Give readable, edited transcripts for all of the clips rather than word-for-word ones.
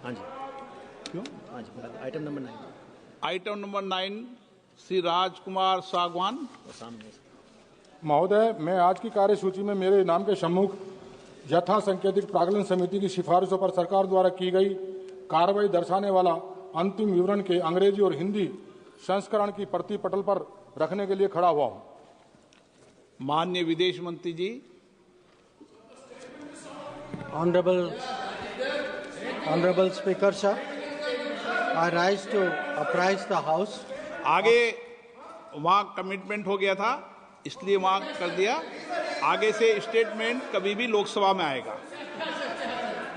हाँ जी, क्यों? हाँ जी, item number 9 item number 9 Shri Rajkumar Sagwan. और सामने महोदय, मैं आज की कार्यसूची में मेरे नाम के सम्मुख यथा संकेतित प्राक्कलन समिति की सिफारिशों पर सरकार द्वारा की गई कार्रवाई दर्शाने वाला अंतिम विवरण के अंग्रेजी और हिंदी संस्करण की प्रति पटल पर रखने के लिए खड़ा हुआ हूं। माननीय विदेश मंत्री जी। Honorable Speaker, sir, I rise to apprise the House. आगे वहां कमिटमेंट हो गया था, इसलिए वहां कर दिया। आगे से स्टेटमेंट कभी भी लोकसभा में आएगा।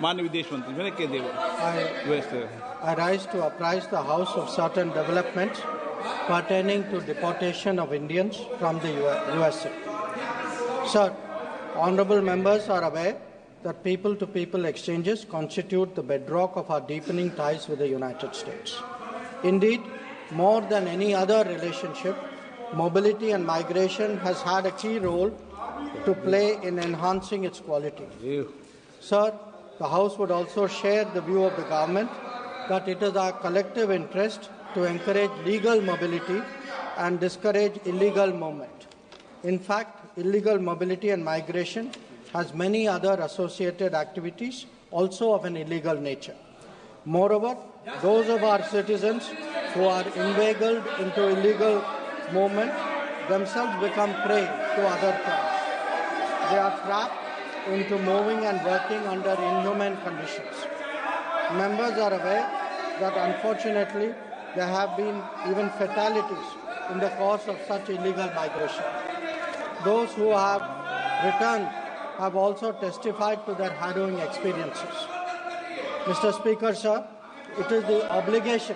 माननीय विदेश मंत्री, मैंने कह दिया। I rise to apprise the House of certain developments pertaining to deportation of Indians from the USA. Sir, honorable members are aware that people-to-people exchanges constitute the bedrock of our deepening ties with the United States. Indeed, more than any other relationship, mobility and migration has had a key role to play in enhancing its quality. Sir, the House would also share the view of the government that it is our collective interest to encourage legal mobility and discourage illegal movement. In fact, illegal mobility and migration has many other associated activities also of an illegal nature. Moreover, those of our citizens who are inveigled into illegal movement themselves become prey to other crimes. They are trapped into moving and working under inhumane conditions. Members are aware that unfortunately there have been even fatalities in the course of such illegal migration. Those who have returned have also testified to their harrowing experiences. Mr. Speaker, sir, it is the obligation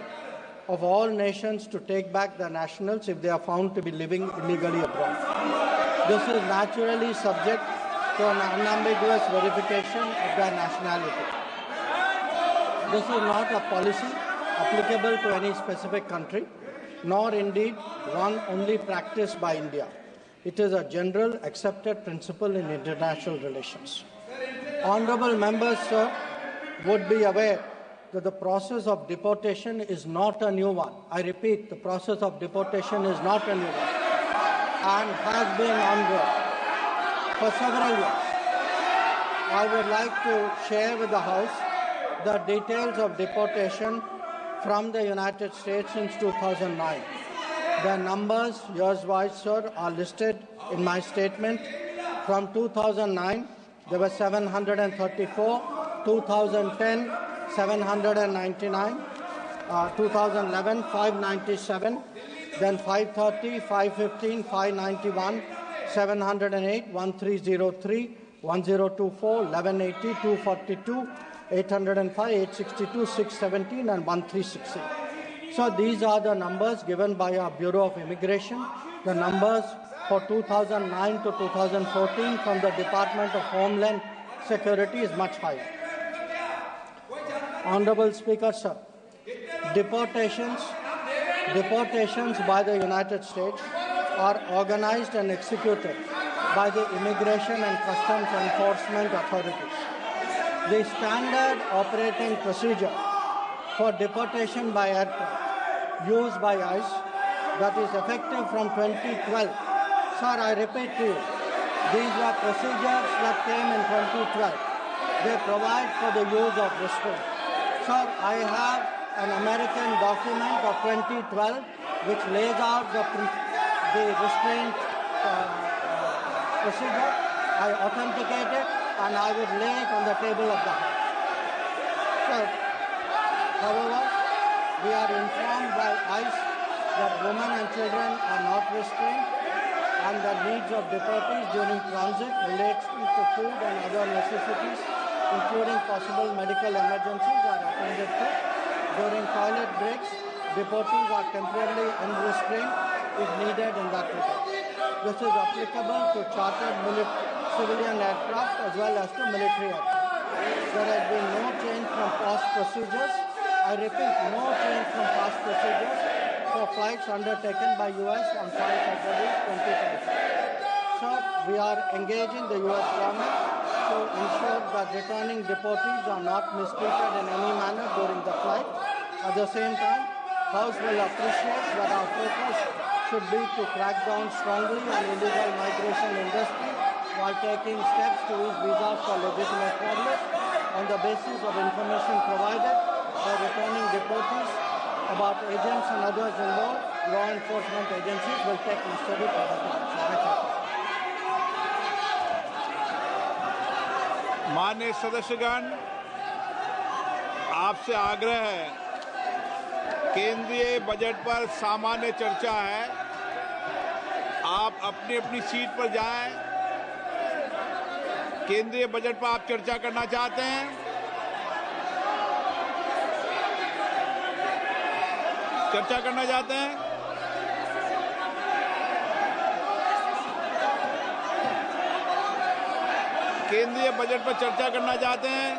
of all nations to take back their nationals if they are found to be living illegally abroad. This is naturally subject to an unambiguous verification of their nationality. This is not a policy applicable to any specific country, nor indeed one only practiced by India. It is a general accepted principle in international relations. Honorable members, sir, would be aware that the process of deportation is not a new one. I repeat, the process of deportation is not a new one and has been ongoing for several years. I would like to share with the House the details of deportation from the United States since 2009. The numbers, years-wise, sir, are listed in my statement. From 2009, there were 734, 2010, 799, 2011, 597, then 530, 515, 591, 708, 1303, 1024, 1180, 242, 805, 862, 617, and 1368. So these are the numbers given by our Bureau of Immigration. The numbers for 2009 to 2014 from the Department of Homeland Security is much higher. Honorable Speaker, sir, deportations by the United States are organized and executed by the Immigration and Customs Enforcement authorities. The standard operating procedure for deportation by aircraft used by ICE that is effective from 2012. Sir, I repeat to you, these are procedures that came in 2012. They provide for the use of restraint. Sir, I have an American document of 2012 which lays out the restraint procedure. I authenticate it and I will lay it on the table of the House. Sir, however, we are informed by ICE that women and children are not restrained and the needs of deportees during transit relates to food and other necessities, including possible medical emergencies, are attended to. During toilet breaks, deportees are temporarily unrestrained if needed in that regard. This is applicable to chartered civilian aircraft as well as to military aircraft. There has been no change from past procedures. I repeat, no change from past procedures for flights undertaken by U.S. on 5 February 2020. Sir, we are engaging the U.S. government to to ensure that returning deportees are not mistreated in any manner during the flight. At the same time, House will appreciate that our focus should be to crack down strongly on illegal migration industry while taking steps to ease visas for legitimate travelers on the basis of information provided by returning deportees about agents and others involved. Law enforcement agencies will take necessary preventive action. माननीय सदस्यगण, आपसे आग्रह है, केंद्रीय budget पर सामान्य चर्चा है, आप अपनी अपनी सीट पर जाएं। केंद्रीय बजट पर आप चर्चा करना चाहते हैं? चर्चा करना चाहते हैं? केंद्रीय बजट पर चर्चा करना चाहते हैं?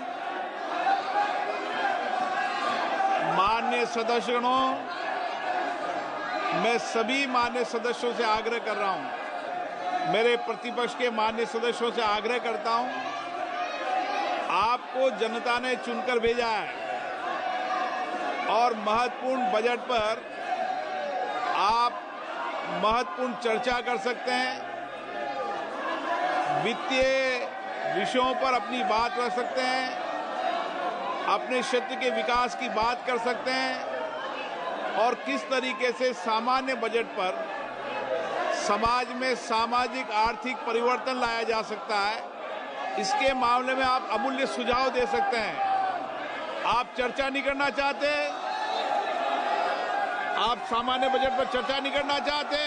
माननीय सदस्यगणों, मैं सभी माननीय सदस्यों से आग्रह कर रहा हूं, मेरे प्रतिपक्ष के माननीय सदस्यों से आग्रह करता हूं, आपको जनता ने चुनकर भेजा है और महत्वपूर्ण बजट पर आप महत्वपूर्ण चर्चा कर सकते हैं, वित्तीय विषयों पर अपनी बात रख सकते हैं, अपने क्षेत्र के विकास की बात कर सकते हैं और किस तरीके से सामान्य बजट पर समाज में सामाजिक आर्थिक परिवर्तन लाया जा सकता है, इसके मामले में आप अमूल्य सुझाव दे सकते हैं। आप चर्चा नहीं करना चाहते? आप सामान्य बजट पर चर्चा नहीं करना चाहते?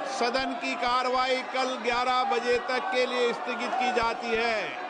सदन की कार्रवाई कल 11 बजे तक के लिए स्थगित की जाती है।